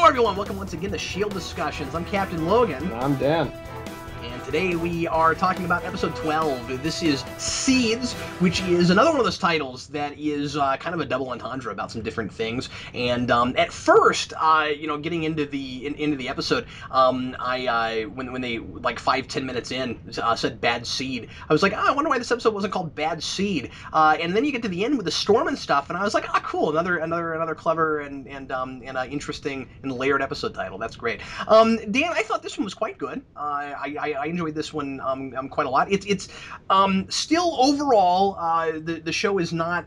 Hello everyone, welcome once again to S.H.I.E.L.D. Discussions. I'm Captain Logan. And I'm Dan. And today we are talking about episode 12. This is Seeds, which is another one of those titles that is kind of a double entendre about some different things. And at first, getting into the episode, when they like 5-10 minutes in said Bad Seed, I was like, I wonder why this episode wasn't called Bad Seed. And then you get to the end with the storm and stuff, and I was like, cool, another clever and interesting and layered episode title. That's great. Dan, I thought this one was quite good. I enjoyed this one quite a lot. It's still overall the show is not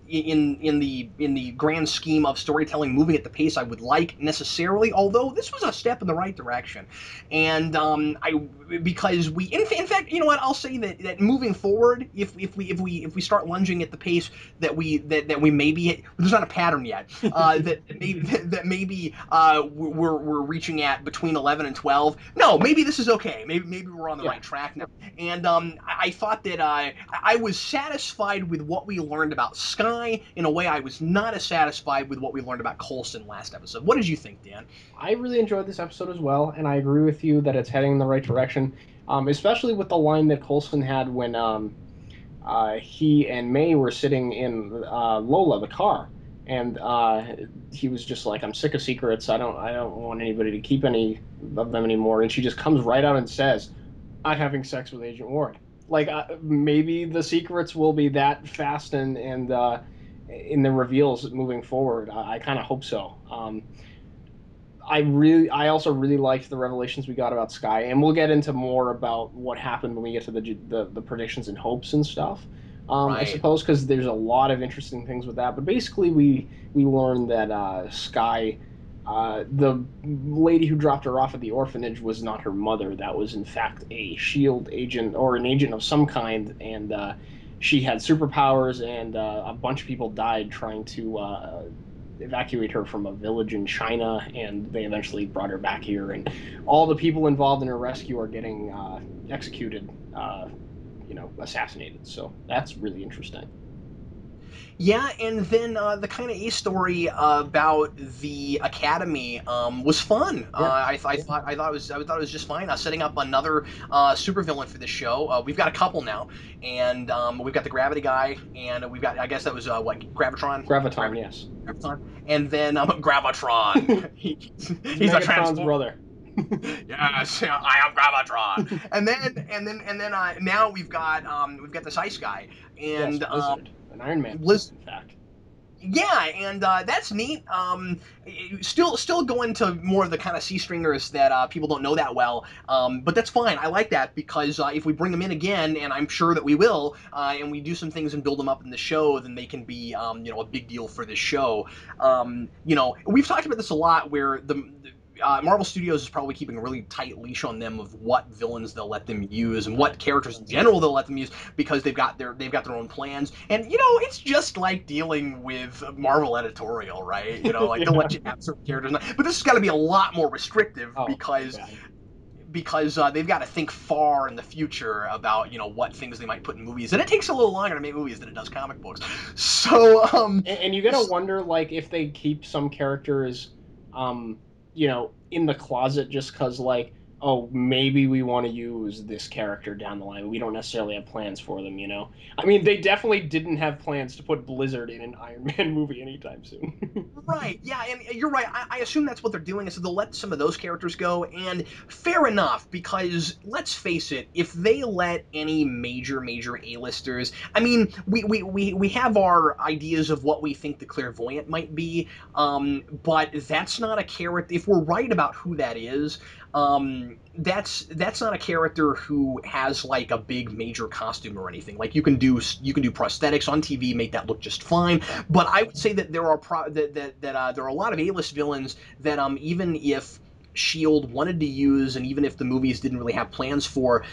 in the grand scheme of storytelling moving at the pace I would like necessarily. Although this was a step in the right direction, and because we in fact, you know what, I'll say that moving forward, if we start lunging at the pace that we maybe, there's not a pattern yet, that maybe we're reaching at between 11 and 12. No, maybe this is okay. Maybe we're on the right track now. And I thought that I was satisfied with what we learned about S.H.I.E.L.D. in a way I was not as satisfied with what we learned about Coulson last episode. What did you think, Dan? I really enjoyed this episode as well, and I agree with you that it's heading in the right direction, especially with the line that Coulson had when he and May were sitting in Lola, the car, and he was just like, I'm sick of secrets. I don't want anybody to keep any of them anymore. And she just comes right out and says, I'm having sex with Agent Ward. Like, maybe the secrets will be that fast and in the reveals moving forward. I kind of hope so. I also really liked the revelations we got about Sky, and we'll get into more about what happened when we get to the predictions and hopes and stuff. Right. I suppose, because there's a lot of interesting things with that. But basically, we learned that Sky, the lady who dropped her off at the orphanage, was not her mother. That was, in fact, a S.H.I.E.L.D. agent, or an agent of some kind, and she had superpowers, and a bunch of people died trying to evacuate her from a village in China, and they eventually brought her back here, and all the people involved in her rescue are getting executed, assassinated. So that's really interesting. Yeah, and then the kind of A story about the academy was fun. Yeah. I thought it was just fine. Setting up another supervillain for this show. We've got a couple now, and we've got the Gravity guy, and we've got, I guess that was Gravitron. Graviton, yes. Graviton, and then Gravitron. he's a Megatron's brother. Yes, I am Gravitron. and then now we've got this ice guy, and yes, Blizzard, an Iron Man, Blizzard, in fact. Yeah, and that's neat. Still going to more of the kind of C-stringers that people don't know that well, but that's fine. I like that, because if we bring them in again, and I'm sure that we will, and we do some things and build them up in the show, then they can be a big deal for this show. We've talked about this a lot, where the Marvel Studios is probably keeping a really tight leash on them of what villains they'll let them use and what characters in general they'll let them use, because they've got their own plans. And it's just like dealing with Marvel editorial, right? They'll let you have certain characters, but this has got to be a lot more restrictive, because they've got to think far in the future about what things they might put in movies, and it takes a little longer to make movies than it does comic books. So and you gotta wonder, like, if they keep some characters in the closet just because, like, oh, maybe we want to use this character down the line. We don't necessarily have plans for them, I mean, they definitely didn't have plans to put Blizzard in an Iron Man movie anytime soon. Right, yeah, and you're right. I assume that's what they're doing, is that they'll let some of those characters go, and fair enough, because let's face it, if they let any major A-listers, I mean, we have our ideas of what we think the Clairvoyant might be, but that's not a character. If we're right about who that is, that's not a character who has like a big major costume or anything. Like, you can do prosthetics on TV, make that look just fine. But I would say that there are there are a lot of A-list villains that even if S.H.I.E.L.D. wanted to use, and even if the movies didn't really have plans for,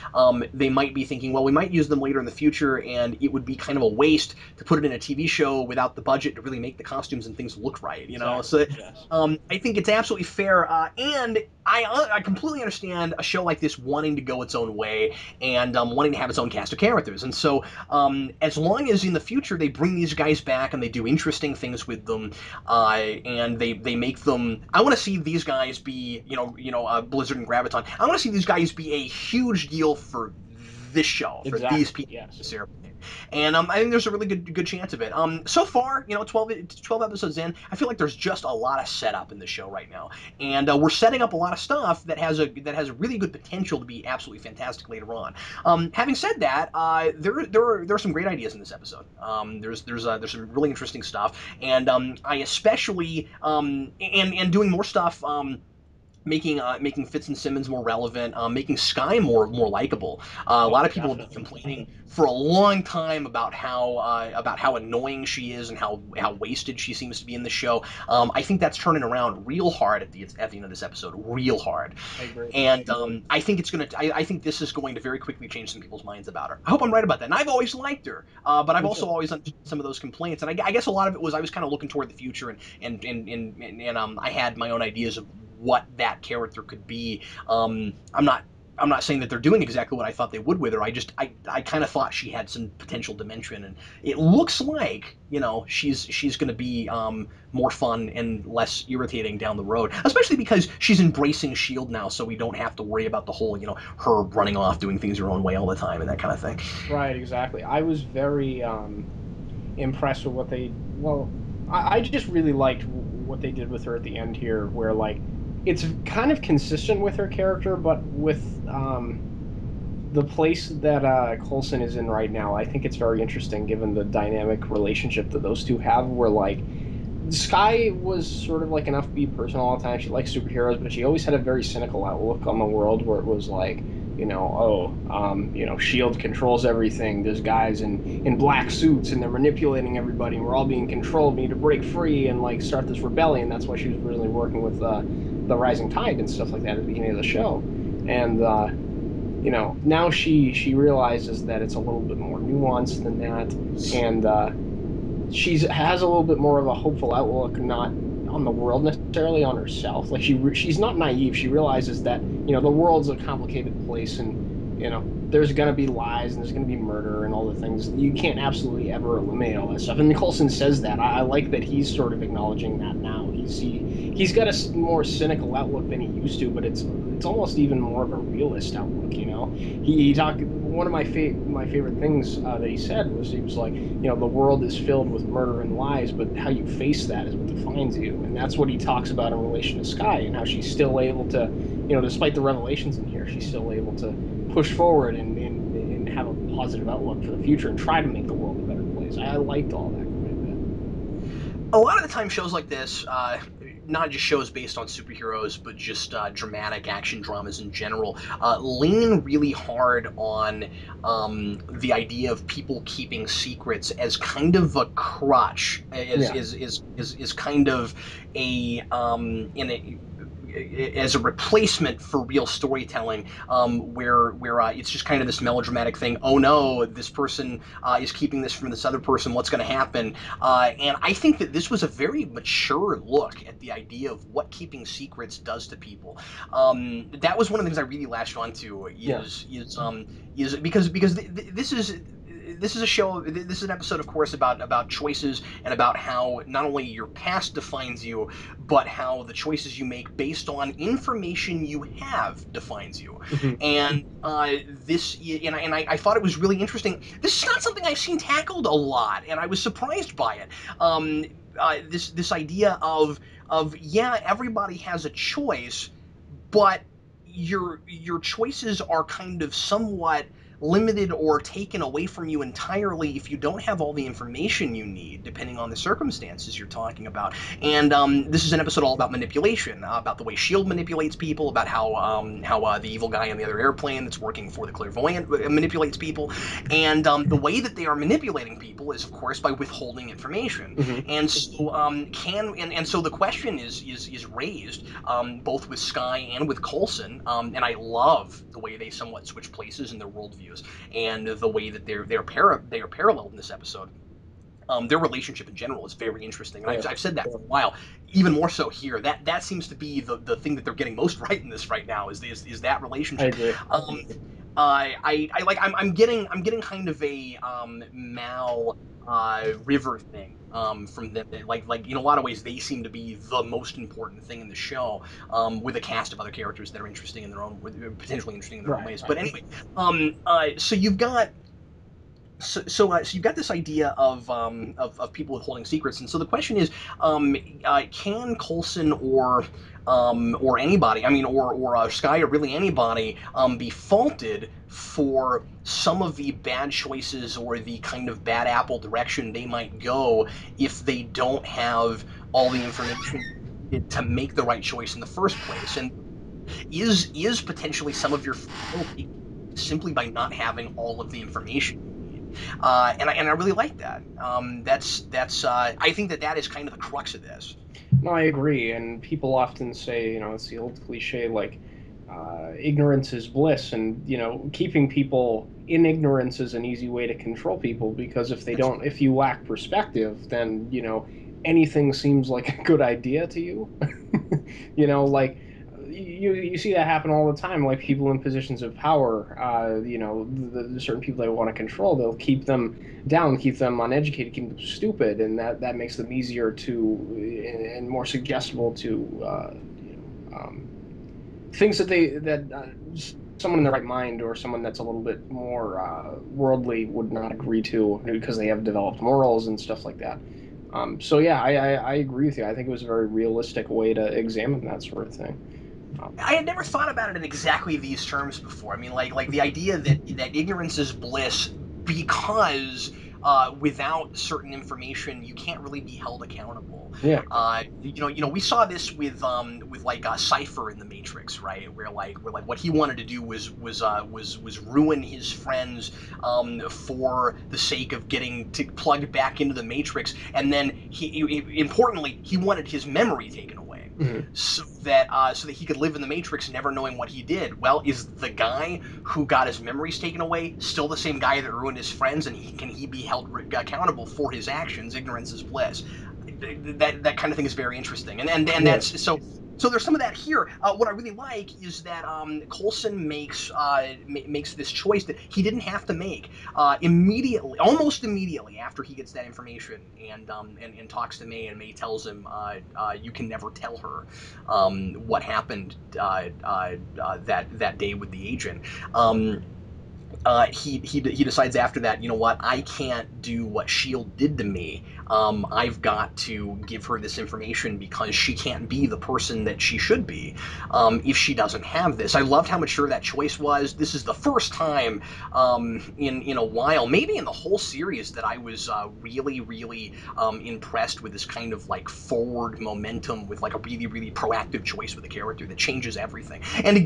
they might be thinking, well, we might use them later in the future, and it would be kind of a waste to put it in a TV show without the budget to really make the costumes and things look right, you know? Exactly. So Yes. I think it's absolutely fair, and I completely understand a show like this wanting to go its own way and wanting to have its own cast of characters. And so, as long as in the future they bring these guys back and they do interesting things with them, and they make them, I want to see these guys be, Blizzard and Graviton. I want to see these guys be a huge deal for this show, for these Exactly. people. Yes. And I think there's a really good chance of it. So far, 12 episodes in, I feel like there's just a lot of setup in the show right now, and we're setting up a lot of stuff that has a really good potential to be absolutely fantastic later on. Having said that, there are some great ideas in this episode. There's some really interesting stuff, and I especially and doing more stuff. Making Fitz and Simmons more relevant, making Sky more likable. A lot Oh, of people have been definitely. complaining for a long time about how annoying she is and how wasted she seems to be in the show. I think that's turning around real hard at the end of this episode, real hard. I agree. And I think I think this is going to very quickly change some people's minds about her. I hope I'm right about that. And I've always liked her, but I've Me also too. always understood some of those complaints. And I guess a lot of it was I was kind of looking toward the future, and I had my own ideas of what that character could be. I'm not saying that they're doing exactly what I thought they would with her. I kind of thought she had some potential dimension, and it looks like she's going to be more fun and less irritating down the road, especially because she's embracing Shield now, so we don't have to worry about the whole her running off doing things her own way all the time and that kind of thing. Right. Exactly. I was very impressed with what they. Well, I just really liked what they did with her at the end here, where like it's kind of consistent with her character, but with the place that Coulson is in right now. I think it's very interesting given the dynamic relationship that those two have, where like Sky was sort of like an upbeat person all the time. She liked superheroes, but she always had a very cynical outlook on the world, where it was like, Shield controls everything. There's guys in black suits, and they're manipulating everybody, and we're all being controlled. We need to break free and like start this rebellion. That's why she was really working with the Rising Tide and stuff like that at the beginning of the show. And now she realizes that it's a little bit more nuanced than that, and she has a little bit more of a hopeful outlook, not on the world necessarily, on herself. Like she's not naive. She realizes that the world's a complicated place, and there's gonna be lies and there's gonna be murder and all the things. You can't absolutely ever eliminate all that stuff. And Coulson says that. I like that he's sort of acknowledging that now. He's got a more cynical outlook than he used to, but it's almost even more of a realist outlook. He talked. One of my favorite things that he said was he was like, the world is filled with murder and lies, but how you face that is what defines you. And that's what he talks about in relation to Sky, and how she's still able to, despite the revelations in here, she's still able to push forward and have a positive outlook for the future and try to make the world a better place. I liked all that quite a bit. A lot of the time, shows like this, not just shows based on superheroes, but just dramatic action dramas in general, lean really hard on the idea of people keeping secrets as kind of a crutch, Yeah. is kind of a in a as a replacement for real storytelling, where it's just kind of this melodramatic thing. Oh no, this person is keeping this from this other person. What's going to happen? And I think that this was a very mature look at the idea of what keeping secrets does to people. That was one of the things I really latched onto. Yeah. Is because this is a show. This is an episode, of course, about choices and about how not only your past defines you, but how the choices you make based on information you have defines you. Mm-hmm. And I thought it was really interesting. This is not something I've seen tackled a lot, and I was surprised by it. This idea of yeah, everybody has a choice, but your choices are kind of somewhat limited or taken away from you entirely if you don't have all the information you need, depending on the circumstances you're talking about. And this is an episode all about manipulation, about the way S.H.I.E.L.D. manipulates people, about how the evil guy on the other airplane that's working for the Clairvoyant manipulates people, and the way that they are manipulating people is, of course, by withholding information. Mm-hmm. And so so the question is raised both with Sky and with Coulson, and I love the way they somewhat switch places in their worldviews and the way that they are paralleled in this episode. Their relationship in general is very interesting, and I've said that for a while. Even more so here. That seems to be the thing that they're getting most right in this right now is that I relationship. agree. I'm getting kind of a Mal River thing from them. Like in a lot of ways they seem to be the most important thing in the show, with a cast of other characters that are interesting in their own, potentially interesting in their own Right, ways. right. But anyway, so you've got so you've got this idea of people withholding secrets, and so the question is, can Coulson or anybody, I mean, or Sky, or really anybody, be faulted for some of the bad choices or the kind of bad apple direction they might go if they don't have all the information to make the right choice in the first place? And is potentially some of your fault simply by not having all of the information? And I really like that. That's I think that is kind of the crux of this. No, I agree. And people often say, it's the old cliche, like, ignorance is bliss. And, keeping people in ignorance is an easy way to control people because if you lack perspective, then, anything seems like a good idea to you. Like, you see that happen all the time. Like people in positions of power, the certain people they want to control, they'll keep them down, keep them uneducated, keep them stupid, and that makes them easier to and more suggestible to things that someone in their right mind or someone that's a little bit more worldly would not agree to because they have developed morals and stuff like that. So yeah, I agree with you. I think it was a very realistic way to examine that sort of thing. I had never thought about it in exactly these terms before. I mean, like the idea that ignorance is bliss because without certain information, you can't really be held accountable. Yeah. We saw this with like Cipher in the Matrix, right? Where like what he wanted to do was ruin his friends for the sake of getting plugged back into the Matrix, and then importantly he wanted his memory taken away Mhm. so that he could live in the Matrix, never knowing what he did. Well, is the guy who got his memories taken away still the same guy that ruined his friends, and can he be held accountable for his actions? Ignorance is bliss. That kind of thing is very interesting, and Yeah. that's so. So there's some of that here. What I really like is that Coulson makes this choice that he didn't have to make immediately, almost immediately after he gets that information and talks to May, and May tells him you can never tell her what happened that day with the agent. He decides after that, you know what, I can't do what S.H.I.E.L.D. did to me. I've got to give her this information because she can't be the person that she should be if she doesn't have this. I loved how mature that choice was. This is the first time in a while, maybe in the whole series, that I was really impressed with this kind of like forward momentum with like a really proactive choice with a character that changes everything. And to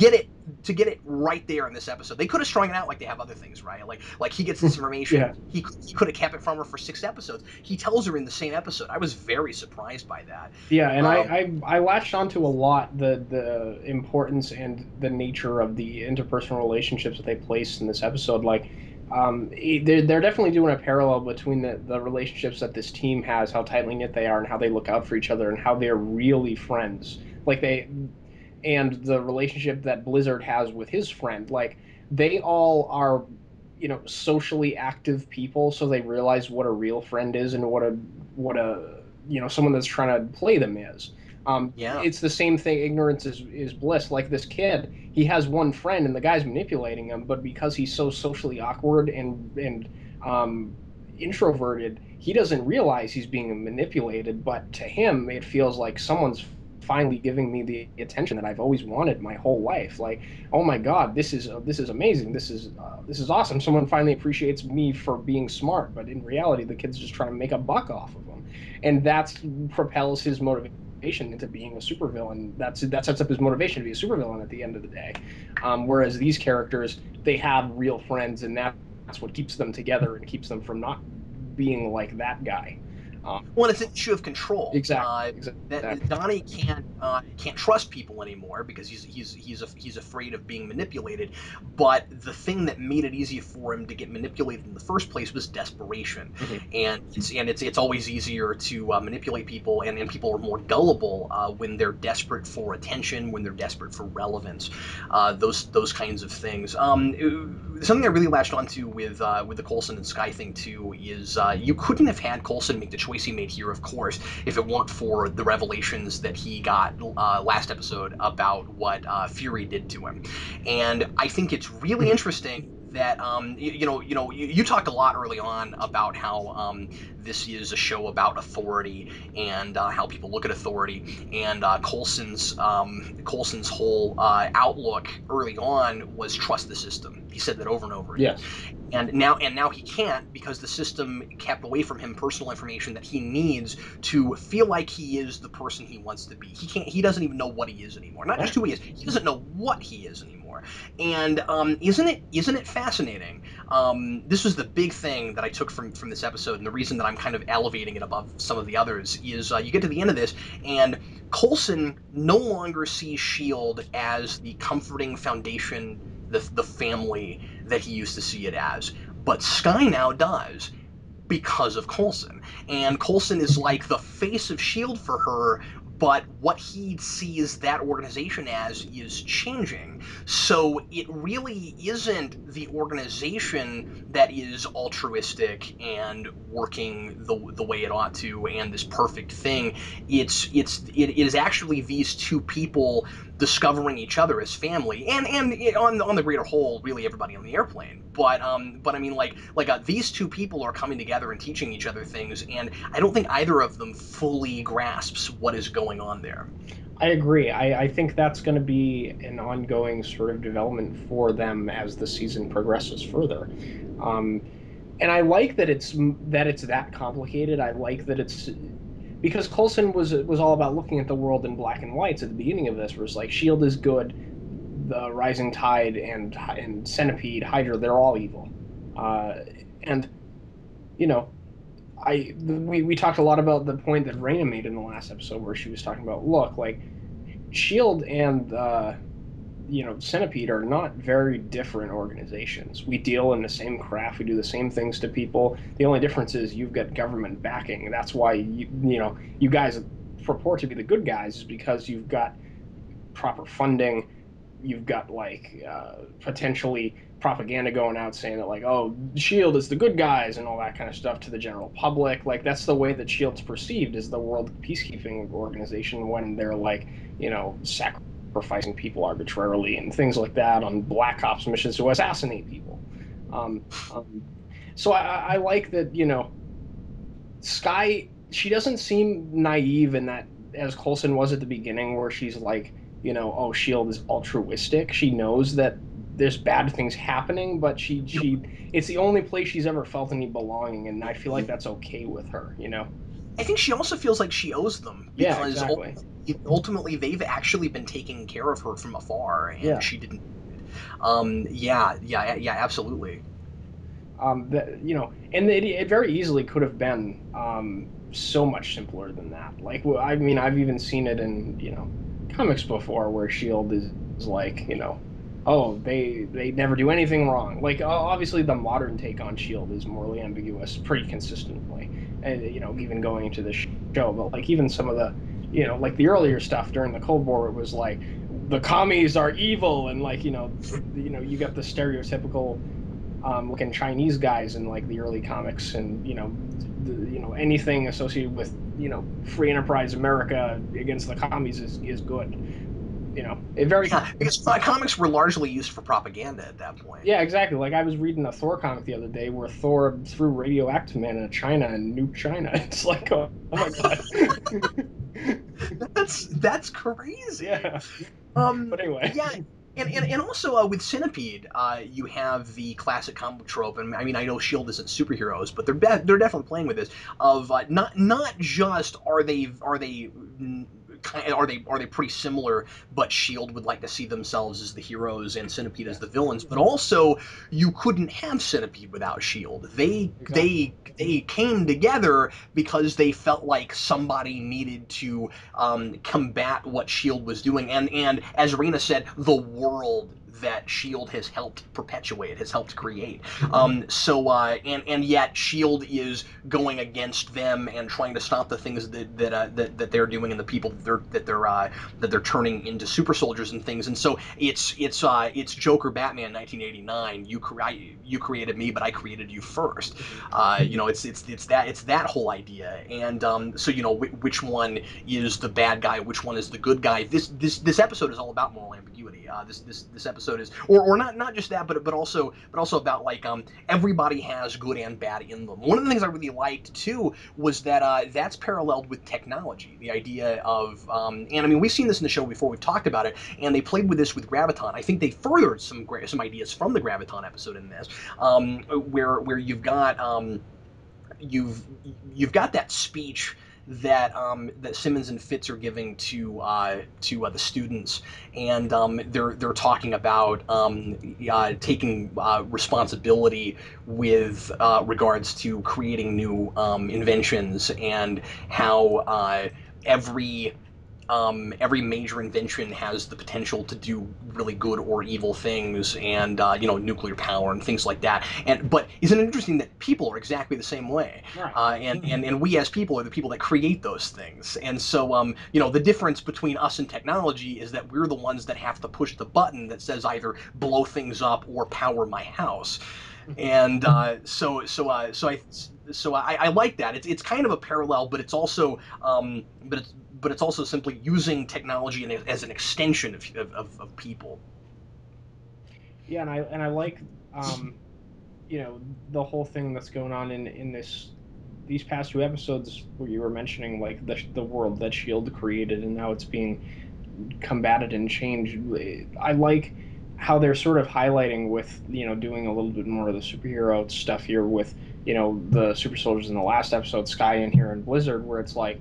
get it right there in this episode. They could have strung it out like they have other things, right? Like he gets this information. Yeah. He could have kept it from her for 6 episodes. He tells her in the same episode. I was very surprised by that. Yeah, and Um, I latched onto a lot the importance and the nature of the interpersonal relationships that they placed in this episode. Like, they're definitely doing a parallel between the relationships that this team has, how tightly knit they are, and how they look out for each other, and how they're really friends. Like and the relationship that Blizzard has with his friend. Like, they all are, socially active people, so they realize what a real friend is and what a someone that's trying to play them is. yeah, It's the same thing. Ignorance is bliss. Like this kid, he has one friend, and the guy's manipulating him, but because he's so socially awkward and um, introverted, he doesn't realize he's being manipulated. But to him, it feels like someone's finally giving me the attention that I've always wanted my whole life. Like, oh my God, this is amazing. This is awesome. Someone finally appreciates me for being smart, but in reality, the kid's just trying to make a buck off of him, and that's propels his motivation into being a supervillain. That sets up his motivation to be a supervillain at the end of the day. Whereas these characters, they have real friends, and that's what keeps them together and keeps them from not being like that guy. Well, it's an issue of control. Exactly, That exactly. Donnie can't trust people anymore because he's afraid of being manipulated. But the thing that made it easy for him to get manipulated in the first place was desperation, Mm-hmm. and it's always easier to manipulate people, and people are more gullible when they're desperate for attention, when they're desperate for relevance, those kinds of things. Something I really latched onto with the Coulson and Sky thing too is you couldn't have had Coulson make the choice he made here, of course, if it weren't for the revelations that he got last episode about what Fury did to him. And I think it's really Mm-hmm. interesting that you talked a lot early on about how this is a show about authority and how people look at authority, and Coulson's whole outlook early on was trust the system. He said that over and over again, Yes. and now he can't because the system kept away from him personal information that he needs to feel like he is the person he wants to be. He doesn't even know what he is anymore. Not just Yeah. who he is. He doesn't know what he is anymore. And isn't it fascinating? This was the big thing that I took from this episode, and the reason that I'm kind of elevating it above some of the others is you get to the end of this, and Coulson no longer sees Shield as the comforting foundation, the family that he used to see it as, but Sky now does because of Coulson. And Coulson is like the face of S.H.I.E.L.D. for her, but what he sees that organization as is changing. So it really isn't the organization that is altruistic and working the way it ought to and this perfect thing. It is actually these two people discovering each other as family, and on the greater whole, really everybody on the airplane. But I mean, these two people are coming together and teaching each other things, and I don't think either of them fully grasps what is going on there. I agree. I think that's going to be an ongoing sort of development for them as the season progresses further. Um, and I like that it's that complicated. I like that it's because Coulson was all about looking at the world in black and whites at the beginning of this, where it's like Shield is good, the Rising Tide and Centipede, Hydra, they're all evil. Uh, and you know, we talked a lot about the point that Raina made in the last episode where she was talking about, look, like Shield and Centipede are not very different organizations. We deal in the same craft. We do the same things to people. The only difference is you've got government backing. That's why you guys purport to be the good guys is because you've got proper funding. You've got potentially propaganda going out saying that like, oh, Shield is the good guys and all that kind of stuff to the general public. Like that's the way that Shield's perceived as the world peacekeeping organization when they're like, sacrificing people arbitrarily and things like that on black ops missions to assassinate people. Um, um, so I like that, Sky, she doesn't seem naive in that as Coulson was at the beginning, where she's like, oh, Shield is altruistic. She knows that there's bad things happening, but it's the only place she's ever felt any belonging, and I feel like that's okay with her. I think she also feels like she owes them Yeah, because exactly. ultimately they've actually been taking care of her from afar, and Yeah. she didn't. Yeah, absolutely. And it very easily could have been so much simpler than that. Like, well, I mean, I've even seen it in comics before where Shield is like, oh, they never do anything wrong. Like, obviously, the modern take on Shield is morally ambiguous pretty consistently, and even going into the show. But like, even some of the like the earlier stuff during the Cold War, it was like the commies are evil, and like you got the stereotypical looking Chinese guys in like the early comics, and anything associated with free enterprise America against the commies is good. It very Yeah, because comics were largely used for propaganda at that point. Yeah, exactly. Like I was reading a Thor comic the other day where Thor threw radioactive man into China and nuked China. It's like, oh my god. That's crazy. Yeah. But anyway. Yeah, and also with Centipede, you have the classic comic book trope, and I mean I know Shield isn't superheroes, but they're definitely playing with this of not just are they pretty similar, but Shield would like to see themselves as the heroes and Centipede as the villains, but also you couldn't have Centipede without Shield. They came together because they felt like somebody needed to combat what Shield was doing, and as Rena said, the world that Shield has helped perpetuate, has helped create. And yet Shield is going against them and trying to stop the things that they're doing and the people that they're turning into super soldiers and things. And so it's Joker Batman 1989. You created me, but I created you first. It's that whole idea. And so which one is the bad guy, which one is the good guy. This episode is all about moral ambiguity. This episode is, or not just that, but also about like everybody has good and bad in them. One of the things I really liked too was that that's paralleled with technology. The idea of and I mean we've seen this in the show before. We've talked about it, and they played with this with Graviton. I think they furthered some ideas from the Graviton episode in this, where you've got that speech that Simmons and Fitz are giving to the students, and they're talking about taking responsibility with regards to creating new inventions, and how every major invention has the potential to do really good or evil things, and nuclear power and things like that. But isn't it interesting that people are exactly the same way? Right. And we as people are the people that create those things. And so the difference between us and technology is that we're the ones that have to push the button that says either blow things up or power my house. And so I like that. It's kind of a parallel, but it's also but it's also simply using technology as an extension of people. Yeah, and I like the whole thing that's going on in these past two episodes where you were mentioning like the world that Shield created and how it's being combated and changed. I like how they're sort of highlighting with doing a little bit more of the superhero stuff here with the super soldiers in the last episode, Sky in here and Blizzard, where it's like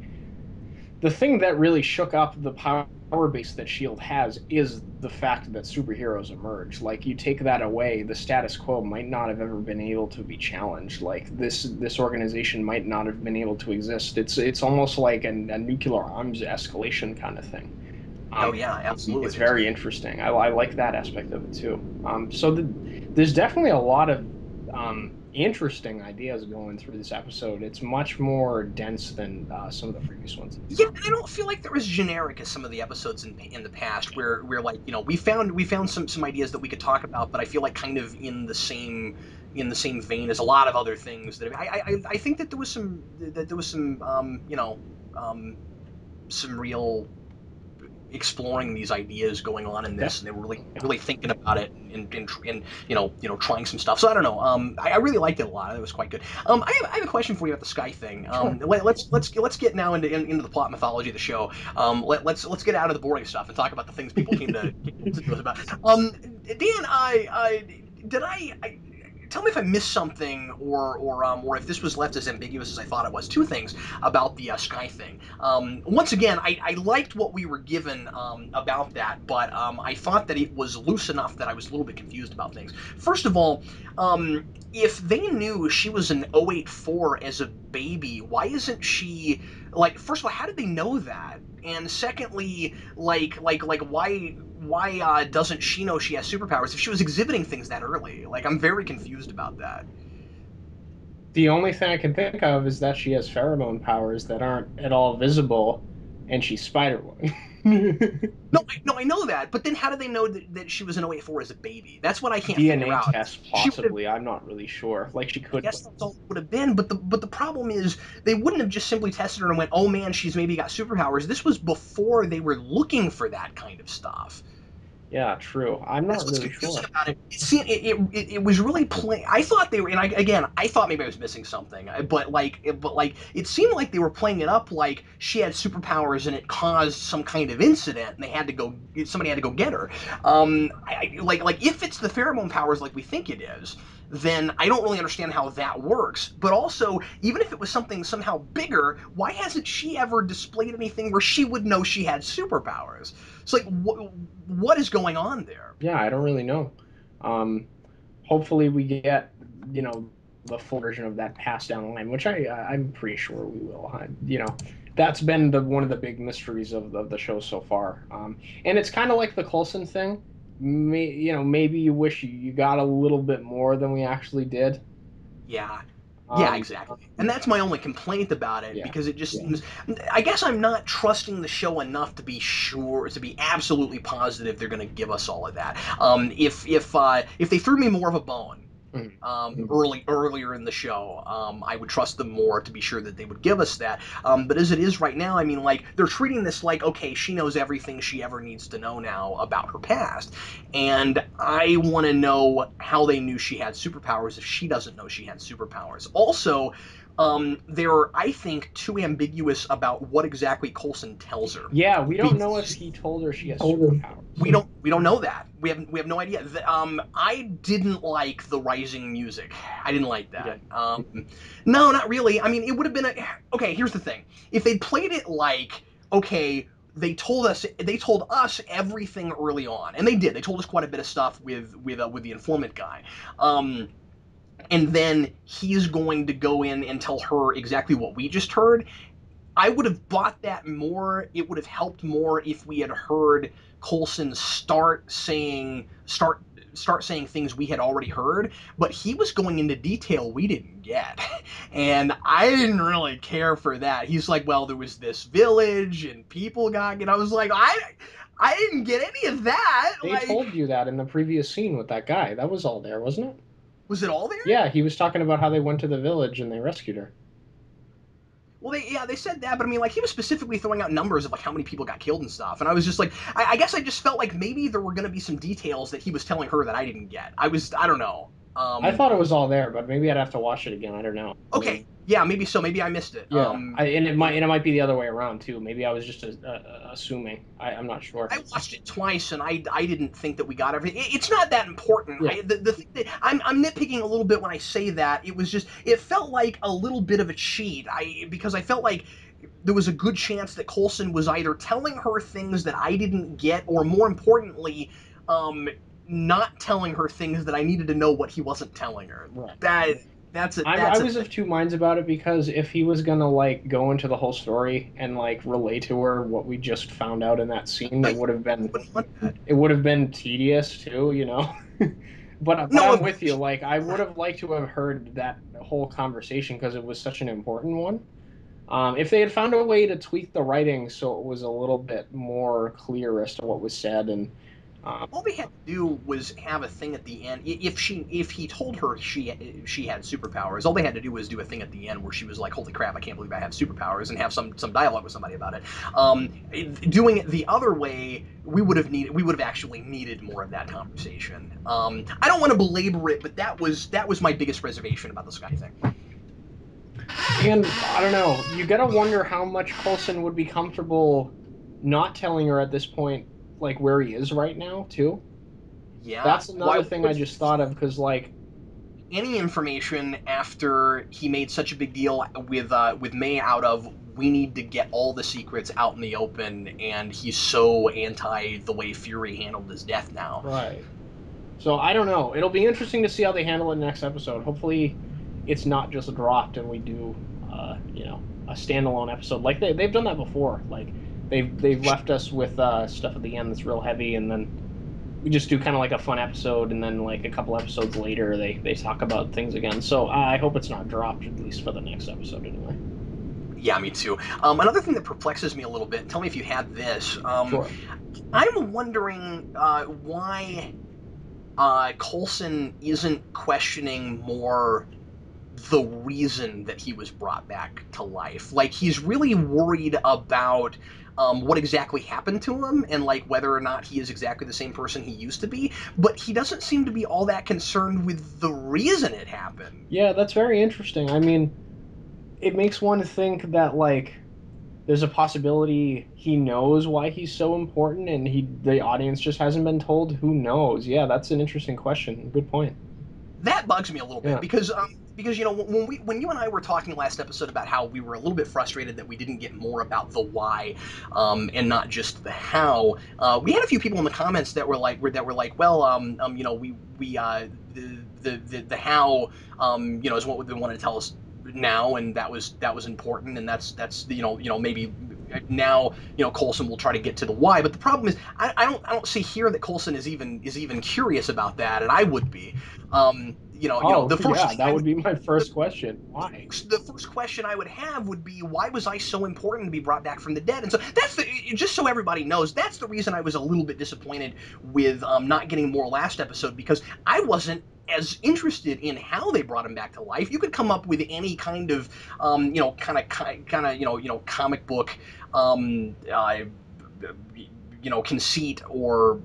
the thing that really shook up the power base that Shield has is the fact that superheroes emerge. Like you take that away, the status quo might not have ever been able to be challenged. Like this organization might not have been able to exist. It's almost like a nuclear arms escalation kind of thing. Oh yeah, absolutely. It's very interesting. I like that aspect of it too. There's definitely a lot of interesting ideas going through this episode. It's much more dense than some of the previous ones. Yeah, I don't feel like they're as generic as some of the episodes in the past, where like we found some ideas that we could talk about, but I feel like kind of in the same vein as a lot of other things that I think that there was some some real exploring these ideas going on in this, and they were really thinking about it and trying some stuff. So I don't know. I really liked it a lot. It was quite good. I have a question for you about the Sky thing. Sure. Let's get now into the plot mythology of the show. Let's get out of the boring stuff and talk about the things people came to us about. Dan, did I tell me if I missed something, or if this was left as ambiguous as I thought it was. Two things about the Sky thing. Once again, I liked what we were given about that, but I thought that it was loose enough that I was a little bit confused about things. First of all, if they knew she was an 084 as a baby, why isn't she like? First of all, how did they know that? And secondly, why doesn't she know she has superpowers if she was exhibiting things that early? Like, I'm very confused about that. The only thing I can think of is that she has pheromone powers that aren't at all visible, and she's Spider-Woman. No, I know that, but then how did they know that she was an 084 as a baby? That's what I can't figure DNA out. test, possibly. I'm not really sure. Like she I could. guess that's all it would have been, but the problem is they wouldn't have just simply tested her and went, "Oh man, she's maybe got superpowers." This was before they were looking for that kind of stuff. Yeah, true. I'm That's not what's really confusing sure. about it. It was really plain. I thought they were, and I thought maybe I was missing something, but it seemed like they were playing it up like she had superpowers and it caused some kind of incident, and somebody had to go get her. Like if it's the pheromone powers like we think it is, then I don't really understand how that works. But also, even if it was something somehow bigger, why hasn't she ever displayed anything where she would know she had superpowers? It's like, what is going on there? Yeah, I don't really know. Um, Hopefully we get, you know, the full version of that passed down the line, which I'm pretty sure we will. That's been the one of the big mysteries of the show so far. And it's kind of like the Coulson thing. Maybe you wish you got a little bit more than we actually did. Yeah. Yeah, Um, exactly. And that's my only complaint about it yeah, because it just yeah. seems. I guess I'm not trusting the show enough to be sure, to be absolutely positive they're going to give us all of that. If they threw me more of a bone, Mhm. earlier in the show, I would trust them more to be sure that they would give us that. But as it is right now, I mean, like they're treating this like, okay, she knows everything she ever needs to know now about her past, and I want to know how they knew she had superpowers if she doesn't know she had superpowers. Also, they're, I think, too ambiguous about what exactly Coulson tells her. Yeah, we don't know if he told her she has superpowers. We don't know that. We have no idea. I didn't like the rising music. I didn't like You that. did. No, not really. I mean, it would have been okay. Here's the thing: if they'd played it like, okay, they told us everything early on, and they did. They told us quite a bit of stuff with the informant guy. Um, and then he's going to go in and tell her exactly what we just heard. I would have bought that more. It would have helped more if we had heard Coulson start saying things we had already heard, but he was going into detail we didn't get. And I didn't really care for that. He's like, well, there was this village and people got, and I was like, I didn't get any of that. They Like, told you that in the previous scene with that guy. That was all there, wasn't it? was it all there? Yeah, he was talking about how they went to the village and they rescued her. Well, they said that, but I mean, like he was specifically throwing out numbers of like how many people got killed and stuff, and I was just like, I guess I just felt like maybe there were going to be some details that he was telling her that I didn't get. I don't know. I thought it was all there, but maybe I'd have to watch it again. I don't know. Okay, yeah, maybe so. Maybe I missed it. Yeah, and it might be the other way around too. Maybe I was just assuming. I'm not sure. I watched it twice, and I didn't think that we got everything. It's not that important. Yeah, The thing that I'm nitpicking a little bit when I say that. It was just it felt like a little bit of a cheat. Because I felt like there was a good chance that Coulson was either telling her things that I didn't get, or more importantly, um, not telling her things that I needed to know what he wasn't telling her. right. I That's a was thing. of two minds about it because if he was gonna like go into the whole story and like relay to her what we just found out in that scene, I wouldn't want that. it would have been tedious too, you know. But No, I'm with you. Like I would have liked to have heard that whole conversation because it was such an important one. If they had found a way to tweak the writing so it was a little bit more clear as to what was said, and um, all they had to do was have a thing at the end. If he told her she had superpowers, all they had to do was do a thing at the end where she was like, "Holy crap, I can't believe I have superpowers," and have some dialogue with somebody about it. Doing it the other way, we would have actually needed more of that conversation. I don't want to belabor it, but that was my biggest reservation about the Sky thing. and I don't know. You gotta wonder how much Coulson would be comfortable not telling her at this point, like where he is right now, too. Yeah, That's why another thing I would just thought of because, like, any information after he made such a big deal with May out of we need to get all the secrets out in the open, and he's so anti the way Fury handled his death now. right. So I don't know. It'll be interesting to see how they handle it next episode. Hopefully, it's not just dropped and we do, a standalone episode. Like they've done that before. Like they've left us with stuff at the end that's real heavy, and then we just do kind of like a fun episode, and then like a couple episodes later they talk about things again. So I hope it's not dropped at least for the next episode anyway. Yeah, me too. Another thing that perplexes me a little bit. Tell me if you had this. Sure. I'm wondering why Coulson isn't questioning more the reason that he was brought back to life. Like, he's really worried about what exactly happened to him and like whether or not he is exactly the same person he used to be, but he doesn't seem to be all that concerned with the reason it happened. Yeah, that's very interesting. I mean, it makes one think that like there's a possibility he knows why he's so important and the audience just hasn't been told. Who knows? Yeah, that's an interesting question. Good point. That bugs me a little bit Yeah. because you know when you and I were talking last episode about how we were a little bit frustrated that we didn't get more about the why and not just the how. We had a few people in the comments that were like, well, you know, the how you know, is what they wanted to tell us now, and that was important, and that's you know maybe now you know Coulson will try to get to the why, but the problem is I don't see here that Coulson is even curious about that, and I would be. Oh, The first yeah, thing that I would would be my first question. Why? the first question I would have would be, why was I so important to be brought back from the dead? And so just so everybody knows, that's the reason I was a little bit disappointed with not getting more last episode, because I wasn't as interested in how they brought him back to life. You could come up with any kind of comic book conceit or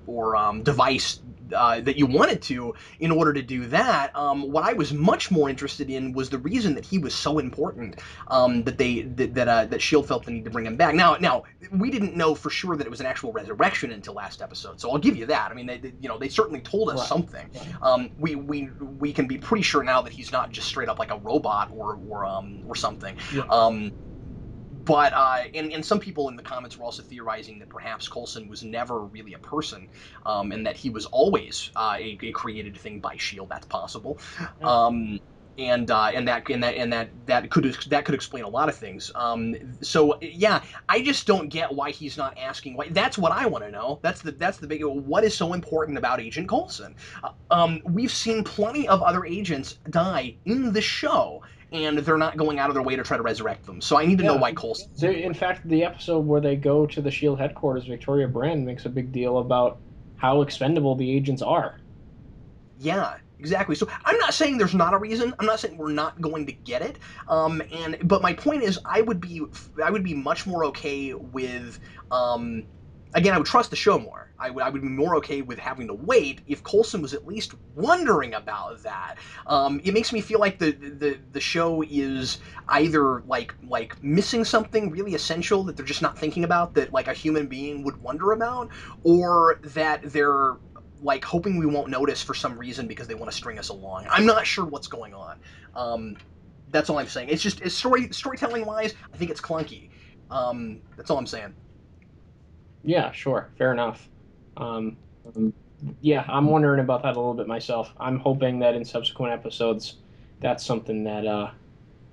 device that you wanted to in order to do that. What I was much more interested in was the reason that he was so important, that Shield felt the need to bring him back. Now we didn't know for sure that it was an actual resurrection until last episode, so I'll give you that. I mean, they certainly told us Right. something. Right. We can be pretty sure now that he's not just straight up like a robot or something. Yeah. But and some people in the comments were also theorizing that perhaps Coulson was never really a person, and that he was always a created thing by Shield. That's possible, Yeah. that could explain a lot of things. So yeah, I just don't get why he's not asking. Why, that's what I want to know. That's the big. What is so important about Agent Coulson? We've seen plenty of other agents die in the show, and they're not going out of their way to try to resurrect them. So I need to know Yeah. why Coulson. So, in fact, the episode where they go to the Shield headquarters, Victoria Brand makes a big deal about how expendable the agents are. Yeah, exactly. So I'm not saying there's not a reason. I'm not saying we're not going to get it. But my point is, I would be much more okay with. Again, I would trust the show more. I would be more okay with having to wait if Coulson was at least wondering about that. It makes me feel like the show is either like missing something really essential that they're just not thinking about, that like a human being would wonder about, or that they're like hoping we won't notice for some reason because they want to string us along. I'm not sure what's going on. That's all I'm saying. It's storytelling wise, I think it's clunky. That's all I'm saying. Yeah, sure, fair enough. Um, yeah, I'm wondering about that a little bit myself. I'm hoping that in subsequent episodes, that's something that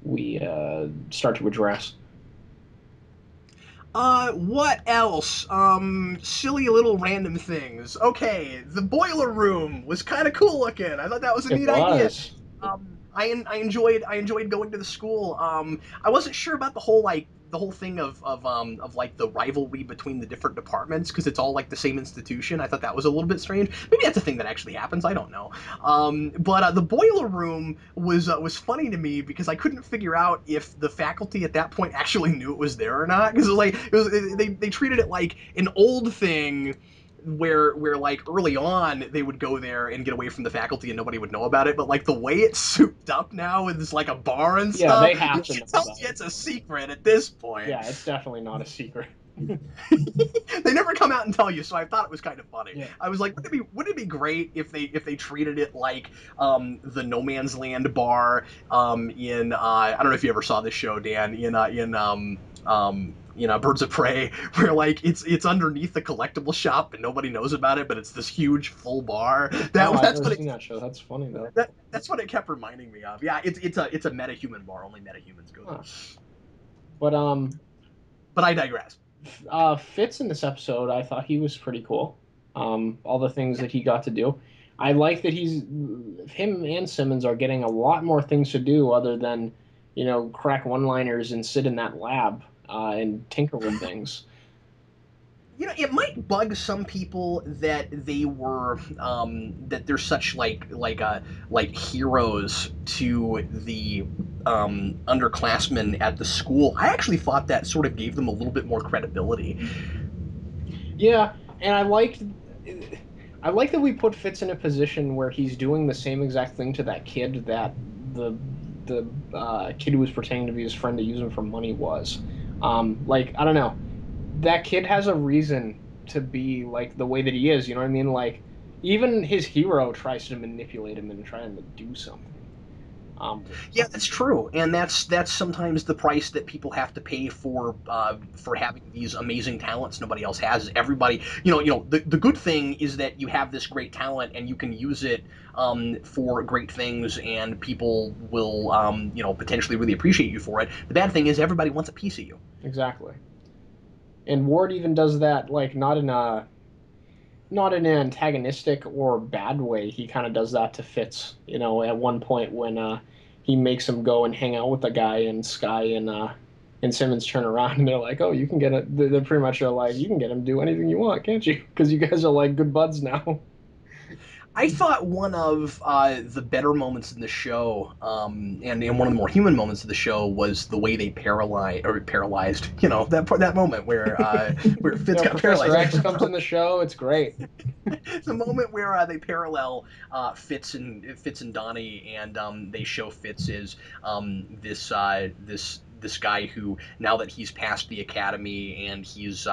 we start to address. What else? Silly little random things. Okay, the boiler room was kind of cool looking. I thought that was a It neat idea. was. I enjoyed going to the school. I wasn't sure about the whole thing of like the rivalry between the different departments because it's all like the same institution. I thought that was a little bit strange. Maybe that's a thing that actually happens. I don't know. But the boiler room was funny to me because I couldn't figure out if the faculty at that point actually knew it was there or not, because they treated it like an old thing where like early on they would go there and get away from the faculty and nobody would know about it, but like the way it's souped up now with like a bar and Yeah, stuff, they have you to can know tell about it. it's a secret at this point. Yeah, it's definitely not a secret. They never come out and tell you, so I thought it was kind of funny. Yeah. I was like, wouldn't it be great if they treated it like the No Man's Land bar in I don't know if you ever saw this show, Dan, in Birds of Prey, where like it's underneath the collectible shop and nobody knows about it, but it's this huge full bar. No, I've That's never what seen that show. That's funny though. that's what it kept reminding me of. Yeah, it's a metahuman bar. Only metahumans go there. Huh. But But I digress. Fitz in this episode, I thought he was pretty cool. All the things that he got to do. I like that him and Simmons are getting a lot more things to do other than, crack one-liners and sit in that lab and tinker with things. You know, it might bug some people that they were that they're such like heroes to the underclassmen at the school. I actually thought that sort of gave them a little bit more credibility. Yeah, and I like that we put Fitz in a position where he's doing the same exact thing to that kid that the kid who was pretending to be his friend to use him for money was. Like I don't know, that kid has a reason to be like the way that he is. You know what I mean? Like even his hero tries to manipulate him and trying to do something. Yeah, that's true, and that's sometimes the price that people have to pay for having these amazing talents nobody else has. Everybody, the good thing is that you have this great talent and you can use it for great things, and people will potentially really appreciate you for it. The bad thing is everybody wants a piece of you. Exactly. And Ward even does that, like not in an antagonistic or bad way. He kind of does that to Fitz, at one point when he makes him go and hang out with the guy, and Sky and Simmons turn around and they're like, "Oh, you can get it." They're pretty much are like, "You can get him to do anything you want, can't you? Because you guys are like good buds now." I thought one of the better moments in the show, and one of the more human moments of the show, was the way they paralyzed. That moment where Fitz got Professor paralyzed. X comes in the show. It's great. The moment where they parallel Fitz and Donnie, and they show Fitz as this guy who, now that he's passed the academy and he's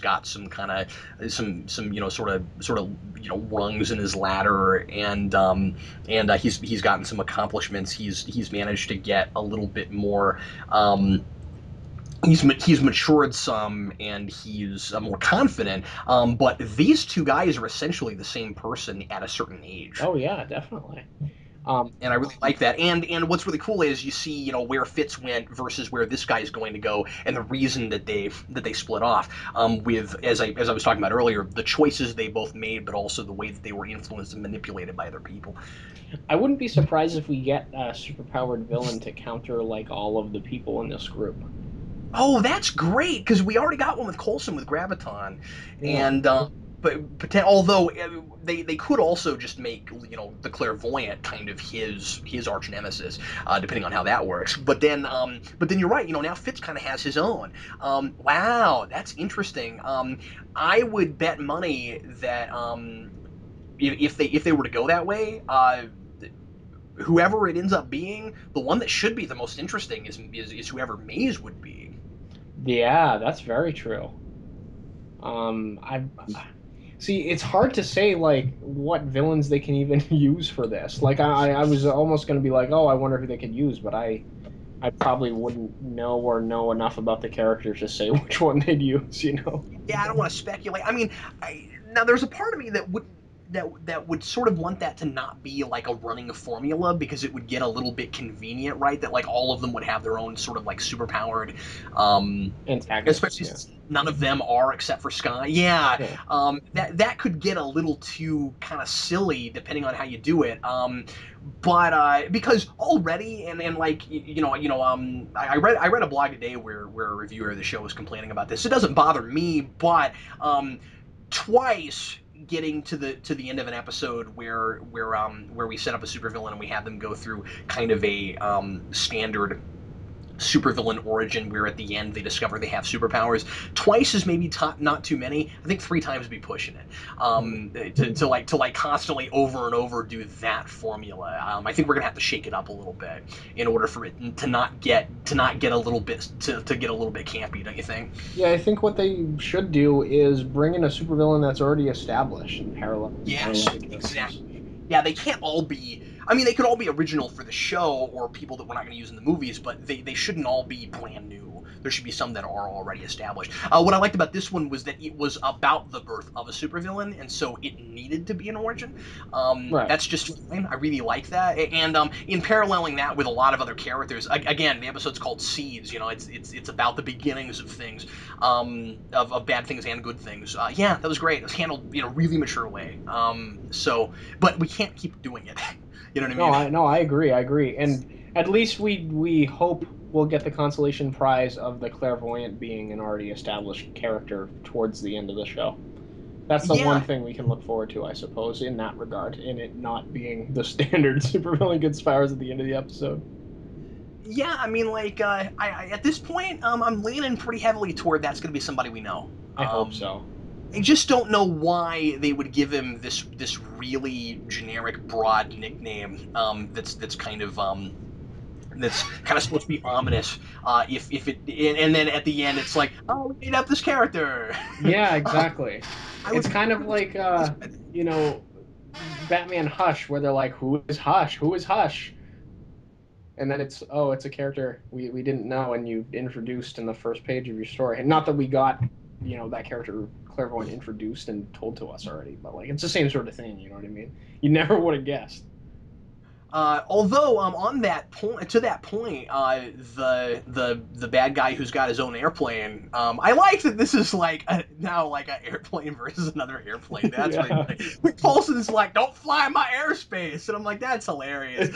got some kind of some sort of rungs in his ladder, and he's gotten some accomplishments. He's managed to get a little bit more. He's matured some, and he's more confident. But these two guys are essentially the same person at a certain age, Oh yeah, definitely. Um, and I really like that. And what's really cool is you see where Fitz went versus where this guy is going to go, and the reason that they split off. With as I was talking about earlier, the choices they both made, but also the way that they were influenced and manipulated by other people. I wouldn't be surprised if we get a superpowered villain to counter like all of the people in this group. Oh, that's great because we already got one with Coulson with Graviton, Yeah. and although they could also just make the Clairvoyant kind of his arch nemesis, depending on how that works. But then you're right. Now Fitz kind of has his own. Wow, that's interesting. I would bet money that if they were to go that way, whoever it ends up being, the one that should be the most interesting is whoever Maze would be. Yeah, that's very true. I see. It's hard to say like what villains they can even use for this. Like I was almost going to be like, oh, I wonder who they could use, but I probably wouldn't know or know enough about the characters to say which one they'd use. Yeah, I don't want to speculate. I mean, now there's a part of me that would sort of want that to not be like a running formula, because it would get a little bit convenient, right? That like all of them would have their own sort of like superpowered, Antagonists. especially Yeah. since none of them are except for Sky. Yeah, Yeah. that could get a little too kind of silly depending on how you do it. But because already, and like I read a blog today where a reviewer of the show was complaining about this. It doesn't bother me, but twice getting to the end of an episode where we set up a supervillain and we have them go through kind of a standard supervillain origin where at the end they discover they have superpowers. Twice is maybe not too many. I think three times would be pushing it. To constantly over and over do that formula. I think we're gonna have to shake it up a little bit in order for it to not get a little bit to get a little bit campy, don't you think? Yeah, I think what they should do is bring in a supervillain that's already established in parallel Yes, universes. exactly. Yeah, they can't all be. I mean, they could all be original for the show or people that we're not going to use in the movies, but they shouldn't all be brand new. There should be some that are already established. What I liked about this one was that it was about the birth of a supervillain, and so it needed to be an origin. Right. That's just fine. I really like that. And in paralleling that with a lot of other characters, again, the episode's called Seeds. It's about the beginnings of things, of bad things and good things. Yeah, that was great. It was handled in a really mature way. But we can't keep doing it. You know what I No, mean? I no, I agree. I agree. And At least we hope we'll get the consolation prize of the Clairvoyant being an already established character towards the end of the show. That's the one Yeah. thing we can look forward to, I suppose, in that regard, in it not being the standard supervillain gets powers at the end of the episode. Yeah, I mean, like, I at this point, I'm leaning pretty heavily toward that's going to be somebody we know. I hope so. I just don't know why they would give him this really generic, broad nickname. That's kind of supposed to be ominous. If it and then at the end it's like, oh, we made up this character. Yeah, exactly. It's kind of like uh, you know, Batman Hush, where they're like, "Who is Hush? Who is Hush?" And then it's, oh, it's a character we didn't know, and you introduced in the first page of your story. And not that we got, that character Clairvoyant introduced and told to us already, but like it's the same sort of thing. You know what I mean? You never would have guessed. Although on that point, the bad guy who's got his own airplane, I like that this is now like an airplane versus another airplane. That's Yeah. right. Coulson's like, don't fly in my airspace, and I'm like, that's hilarious.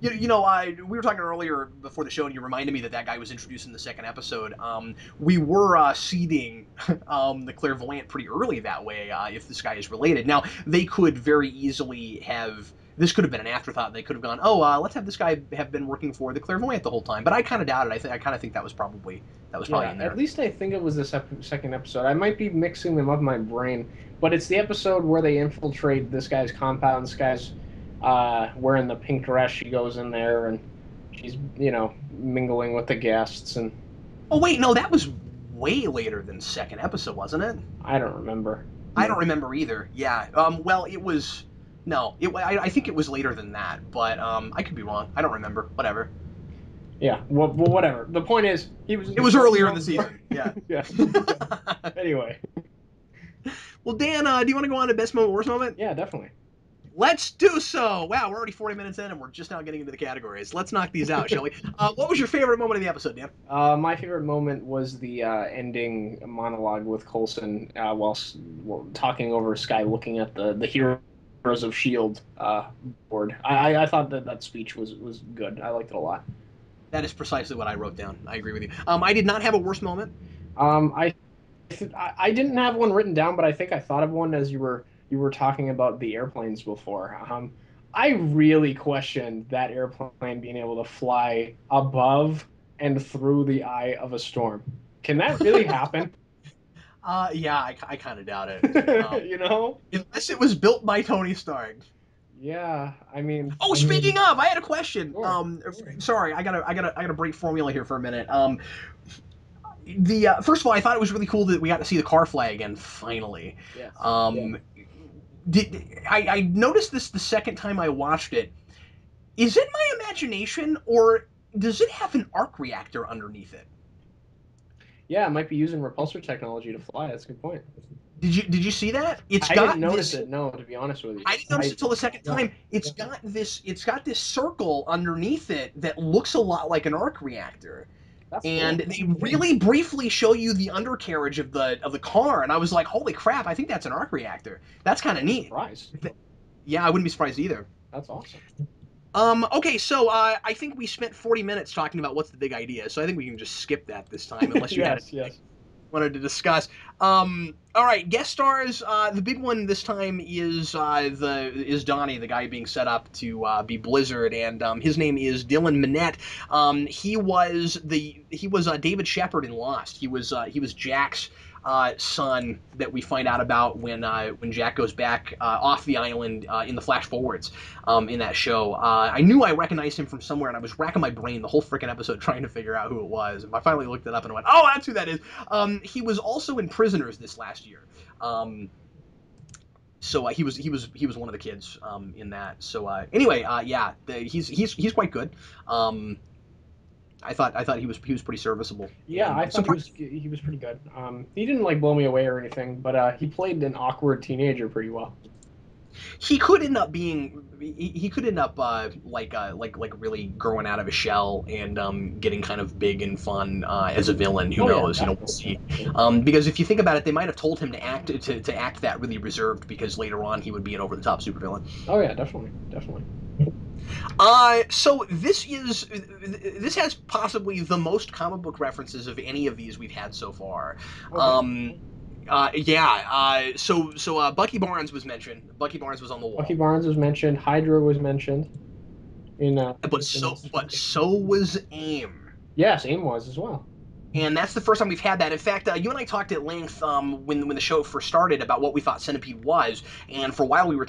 We were talking earlier before the show, and you reminded me that guy was introduced in the second episode. We were seeding the Clairvoyant pretty early that way. If this guy is related, now they could very easily have. This could have been an afterthought. They could have gone, let's have this guy have been working for the Clairvoyant the whole time. But I kind of doubt it. I kind of think that was probably in there. At least I think it was the second episode. I might be mixing them up in my brain, but it's the episode where they infiltrate this guy's compound. This guy's wearing the pink dress. She goes in there and she's mingling with the guests. And oh wait, no, that was way later than second episode, wasn't it? I don't remember. I don't remember either. Yeah. Well, it was. No, I think it was later than that, but I could be wrong. I don't remember. Whatever. Yeah, well, whatever. The point is, It was earlier in the season. Yeah. Yeah. Anyway. Well, Dan, do you want to go on to best moment, worst moment? Yeah, definitely. Let's do so. Wow, we're already 40 minutes in, and we're just now getting into the categories. Let's knock these out, shall we? What was your favorite moment of the episode, Dan? My favorite moment was the ending monologue with Coulson while talking over Sky, looking at the hero of S.H.I.E.L.D. board. I thought that speech was good. I liked it a lot. That is precisely what I wrote down. I agree with you. I did not have a worst moment. I didn't have one written down, but I think I thought of one as you were talking about the airplanes before. I really questioned that airplane being able to fly above and through the eye of a storm. Can that really happen? Yeah, I kind of doubt it. Unless it was built by Tony Stark. Yeah, I mean. Oh, speaking of, I had a question. Sure. Sorry, I gotta break formula here for a minute. First of all, I thought it was really cool that we got to see the car fly again finally. Yes. I noticed this the second time I watched it. Is it my imagination, or does it have an arc reactor underneath it? Yeah, it might be using repulsor technology to fly. That's a good point. Did you see that? I didn't notice it. No, to be honest with you, I didn't notice it till the second time. It's got this circle underneath it that looks a lot like an arc reactor. And they really briefly show you the undercarriage of the car, and I was like, "Holy crap! I think that's an arc reactor. That's kind of neat." Surprise. Yeah, I wouldn't be surprised either. That's awesome. Okay, so I think we spent 40 minutes talking about what's the big idea, so I think we can just skip that this time, unless you wanted to discuss. All right, guest stars. The big one this time is Donnie, the guy being set up to be Blizzard, and his name is Dylan Minnette. He was David Shepard in Lost. He was Jack's son that we find out about when Jack goes back off the island in the flash forwards in that show. I knew I recognized him from somewhere, and I was racking my brain the whole freaking episode trying to figure out who it was. And I finally looked it up and went, "Oh, that's who that is." He was also in Prisoners this last year. So he was one of the kids in that. So anyway, yeah, he's quite good. I thought he was pretty serviceable. Yeah, I thought he was pretty good. He didn't blow me away or anything, but he played an awkward teenager pretty well. He could end up really growing out of his shell and getting kind of big and fun as a villain. Who knows? Yeah, we'll see. Because if you think about it, they might have told him to act that really reserved, because later on he would be an over the top supervillain. Oh yeah, definitely. So this has possibly the most comic book references of any of these we've had so far. Okay. Yeah. Bucky Barnes was mentioned. Bucky Barnes was on the Bucky wall, Barnes was mentioned. Hydra was mentioned in but so was AIM. yes, AIM was as well. And that's the first time we've had that. In fact, you and I talked at length when the show first started about what we thought Centipede was, and for a while we were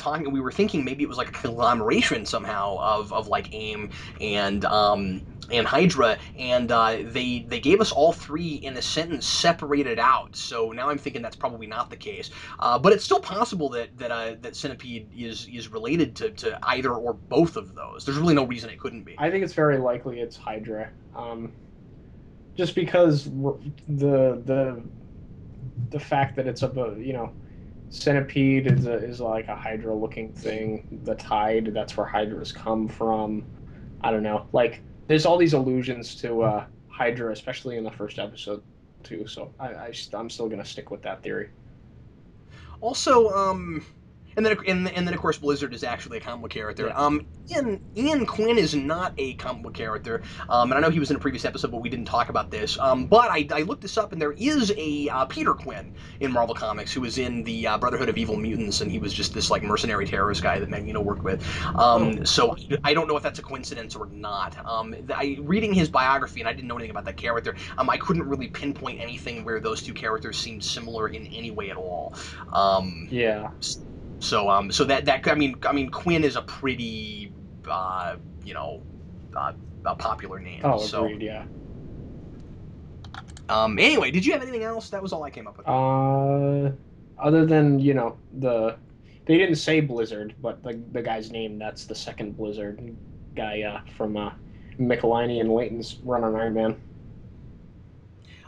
thinking maybe it was like a conglomeration somehow of like AIM and Hydra, and they gave us all three in a sentence separated out. So now I'm thinking that's probably not the case, but it's still possible that Centipede is related to either or both of those. There's really no reason it couldn't be. I think it's very likely it's Hydra. Just because the fact that it's centipede is like a hydra looking thing. The tide, that's where hydras come from. I don't know. Like there's all these allusions to hydra, especially in the first episode too. So I'm still gonna stick with that theory. Also, and then of course Blizzard is actually a comic book character. Yes. Ian Quinn is not a comic book character. And I know he was in a previous episode, but we didn't talk about this. But I looked this up, and there is a Peter Quinn in Marvel Comics who was in the Brotherhood of Evil Mutants, and he was just this like mercenary terrorist guy that Magneto worked with. Oh, So I don't know if that's a coincidence or not. Reading his biography, and I didn't know anything about that character. I couldn't really pinpoint anything where those two characters seemed similar in any way at all. Um, yeah. so that Quinn is a pretty uh, you know uh, a popular name. Oh, So agreed. Yeah. anyway, did you have anything else? That was all I came up with. Uh, Other than the they didn't say Blizzard, but the guy's name, that's the second Blizzard guy from Michelini and Layton's run on Iron Man.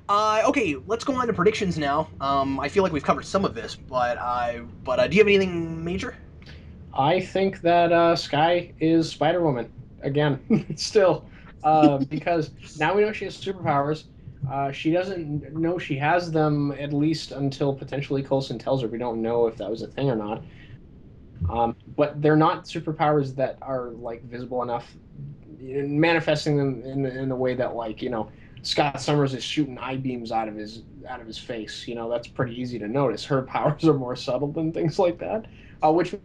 Okay, let's go on to predictions now. I feel like we've covered some of this, but do you have anything major? I think that Sky is Spider Woman again, still, because now we know she has superpowers. She doesn't know she has them at least until potentially Coulson tells her. We don't know if that was a thing or not. But they're not superpowers that are like visible enough, manifesting them in the way that Scott Summers is shooting eye beams out of his face. That's pretty easy to notice. Her powers are more subtle than things like that, which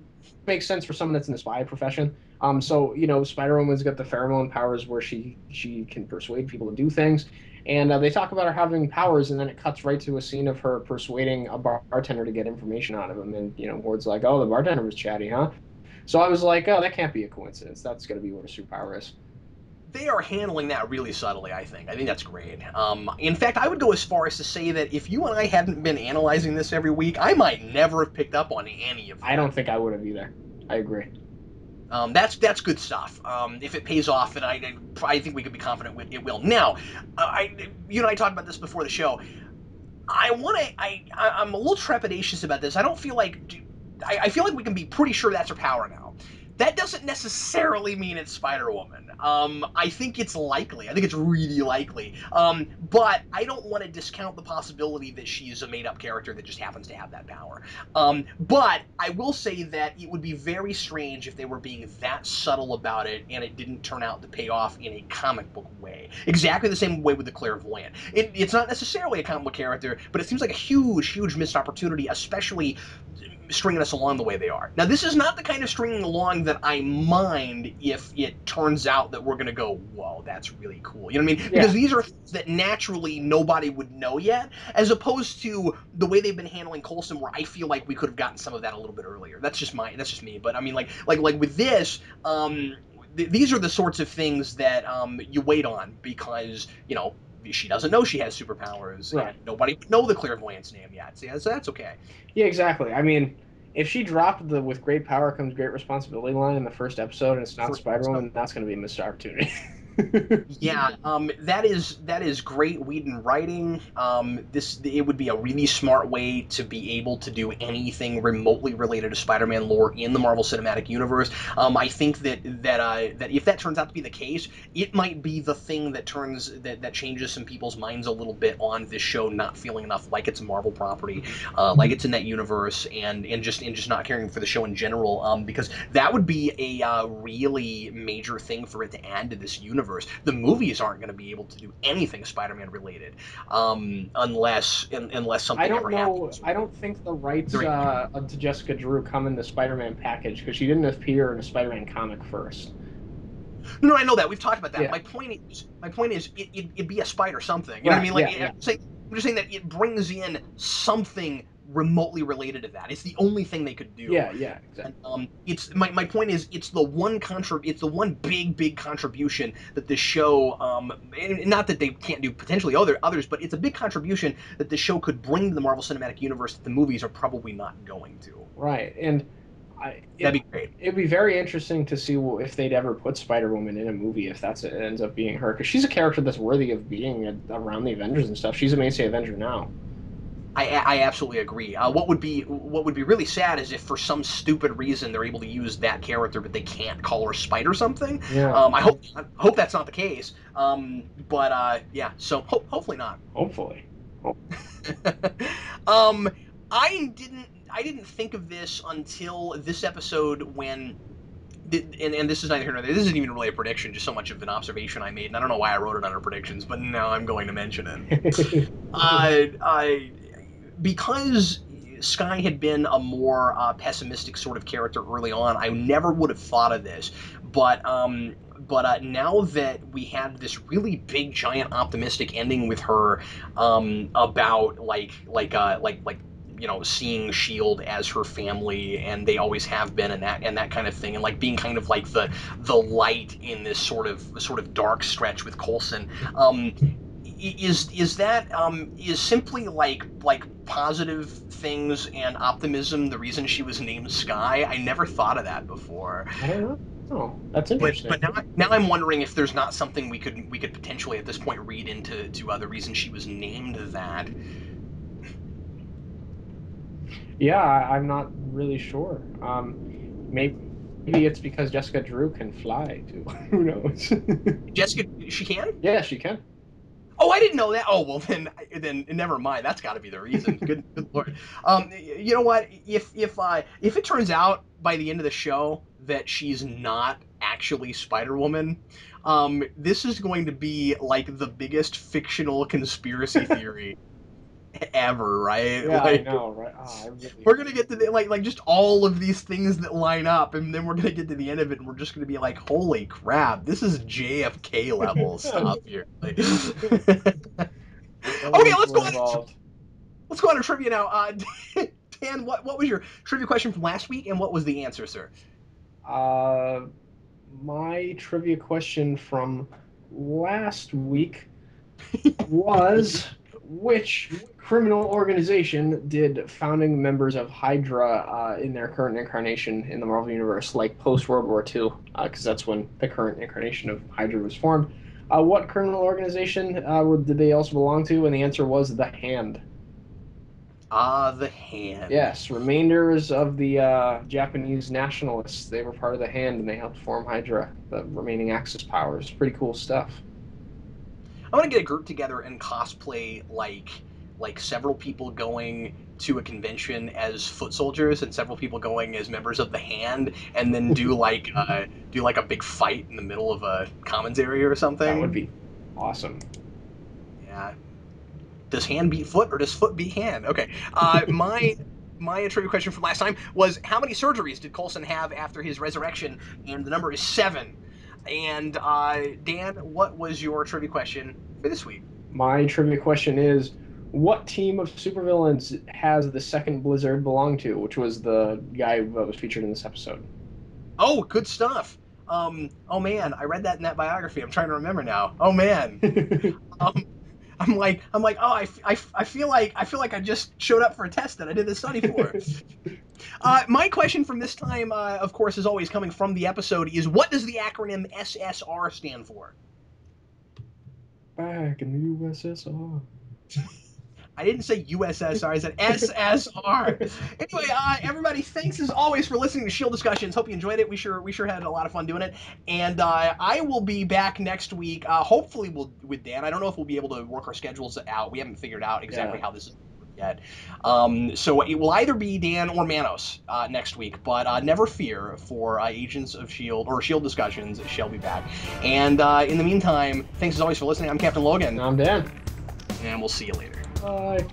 makes sense for someone that's in the spy profession. So Spider Woman's got the pheromone powers where she can persuade people to do things, and they talk about her having powers, and then it cuts right to a scene of her persuading a bartender to get information out of him, and Ward's like, "Oh, the bartender was chatty, huh?" So I was like, "Oh, that can't be a coincidence. That's gonna be what her superpower is." They are handling that really subtly, I think. I think that's great. In fact, I would go as far as to say that if you and I hadn't been analyzing this every week, I might never have picked up on any of I that. don't think I would have either. I agree. That's good stuff. If it pays off, and I think we could be confident it will. Now, you and I talked about this before the show. I want to. I'm a little trepidatious about this. I don't feel like. I feel like we can be pretty sure that's her power now. That doesn't necessarily mean it's Spider Woman. I think it's likely. I think it's really likely. But I don't want to discount the possibility that she's a made up character that just happens to have that power. But I will say that it would be very strange if they were being that subtle about it and it didn't turn out to pay off in a comic book way. Exactly the same way with the Clairvoyant. It's not necessarily a comic book character, but it seems like a huge, huge missed opportunity, especially stringing us along the way they are. Now, this is not the kind of stringing along that I mind if it turns out that we're going to go, whoa, that's really cool. You know what I mean? Yeah. Because these are things that naturally nobody would know yet, as opposed to the way they've been handling Coulson, where I feel like we could have gotten some of that a little bit earlier. That's just me. But I mean, like with this, these are the sorts of things that you wait on because she doesn't know she has superpowers, Right. and nobody would know the clairvoyant's name yet. So that's okay. Yeah, exactly. I mean, if she dropped the "with great power comes great responsibility" line in the first episode, and it's not First Spider episode. Woman, that's going to be a missed opportunity. Yeah, that is great Whedon writing. It would be a really smart way to be able to do anything remotely related to Spider-Man lore in the Marvel Cinematic Universe. I think that if that turns out to be the case, it might be the thing that changes some people's minds a little bit on this show not feeling enough like it's a Marvel property, like it's in that universe, and just not caring for the show in general. Because that would be a really major thing for it to add to this universe. The movies aren't going to be able to do anything Spider-Man related, unless I something don't ever know. happens. I don't think the rights There- to Jessica Drew come in the Spider-Man package because she didn't appear in a Spider-Man comic first. No, I know that we've talked about that. Yeah. My point is, it'd be a spider something. You know what I Right. mean? Like Yeah. Yeah. I'm just saying that it brings in something remotely related to that. It's the only thing they could do. Yeah. Yeah. Exactly. And, it's my point is it's the one big contribution that the show and not that they can't do potentially others, but it's a big contribution that the show could bring to the Marvel Cinematic Universe that the movies are probably not going to. Right. And That'd be great. it'd be very interesting to see if they'd ever put Spider-Woman in a movie if it ends up being her because she's a character that's worthy of being around the Avengers and stuff. She's a mainstay Avenger now. I absolutely agree. What would be really sad is if for some stupid reason they're able to use that character, but they can't call her Spider something. Yeah. I hope that's not the case. But yeah, so hopefully not. Hopefully. Oh, um, I didn't think of this until this episode when. And this is neither here nor there. This isn't even really a prediction, just so much of an observation I made, and I don't know why I wrote it under predictions, but now I'm going to mention it. I because Sky had been a more pessimistic sort of character early on, I never would have thought of this. But now that we had this really big, giant, optimistic ending with her, about seeing Shield as her family, and they always have been, and that kind of thing, and like being kind of like the light in this sort of dark stretch with Coulson. Is simply like positive things and optimism the reason she was named Sky? I never thought of that before. I don't know. Oh, that's But interesting. now I'm wondering if there's not something we could potentially at this point read into the reason she was named that. Yeah, I'm not really sure. Maybe it's because Jessica Drew can fly too. Who knows? Jessica, she can? Yeah, she can. Oh, I didn't know that. Oh, well then never mind. That's got to be the reason. Good lord. You know what? If it turns out by the end of the show that she's not actually Spider Woman, this is going to be like the biggest fictional conspiracy theory ever, right? Yeah, I Like know, right? Oh, I really. we're gonna get to like just all of these things that line up, and then we're gonna get to the end of it, and we're just gonna be like, "Holy crap! This is JFK level stuff here." Like, okay, Elements were involved. let's go on to trivia now. Dan, what was your trivia question from last week, and what was the answer, sir? Uh, my trivia question from last week was which criminal organization did founding members of Hydra in their current incarnation in the Marvel Universe, like post World War II, because that's when the current incarnation of Hydra was formed. What criminal organization did they also belong to? And the answer was the Hand. The Hand. Yes, remainders of the Japanese nationalists. They were part of the Hand, and they helped form Hydra, the remaining Axis powers. Pretty cool stuff. I want to get a group together and cosplay like several people going to a convention as foot soldiers and several people going as members of the Hand, and then do like a big fight in the middle of a commons area or That would something. be awesome. Yeah. Does Hand beat foot or does foot beat hand? Okay. My trivia question from last time was how many surgeries did Coulson have after his resurrection? And the number is 7. And Dan, what was your trivia question for this week? My trivia question is, what team of supervillains has the second Blizzard belong to, which was the guy that was featured in this episode? Oh, good stuff. Oh man, I read that in that biography. I'm trying to remember now. Oh man. Um, I'm like, oh, I feel like I just showed up for a test that I did this study for. My question from this time, of course, is always coming from the episode, is what does the acronym SSR stand for? back in the USSR. I didn't say USSR, I said SSR. Anyway, everybody, thanks as always for listening to S.H.I.E.L.D. Discussions. Hope you enjoyed it. We sure had a lot of fun doing it. And I will be back next week. Hopefully, with Dan. I don't know if we'll be able to work our schedules out. We haven't figured out exactly how this is yet. So it will either be Dan or Manos next week. But never fear, for Agents of S.H.I.E.L.D. or S.H.I.E.L.D. Discussions shall be back. And in the meantime, thanks as always for listening. I'm Captain Logan. I'm Dan. And we'll see you later. Bye.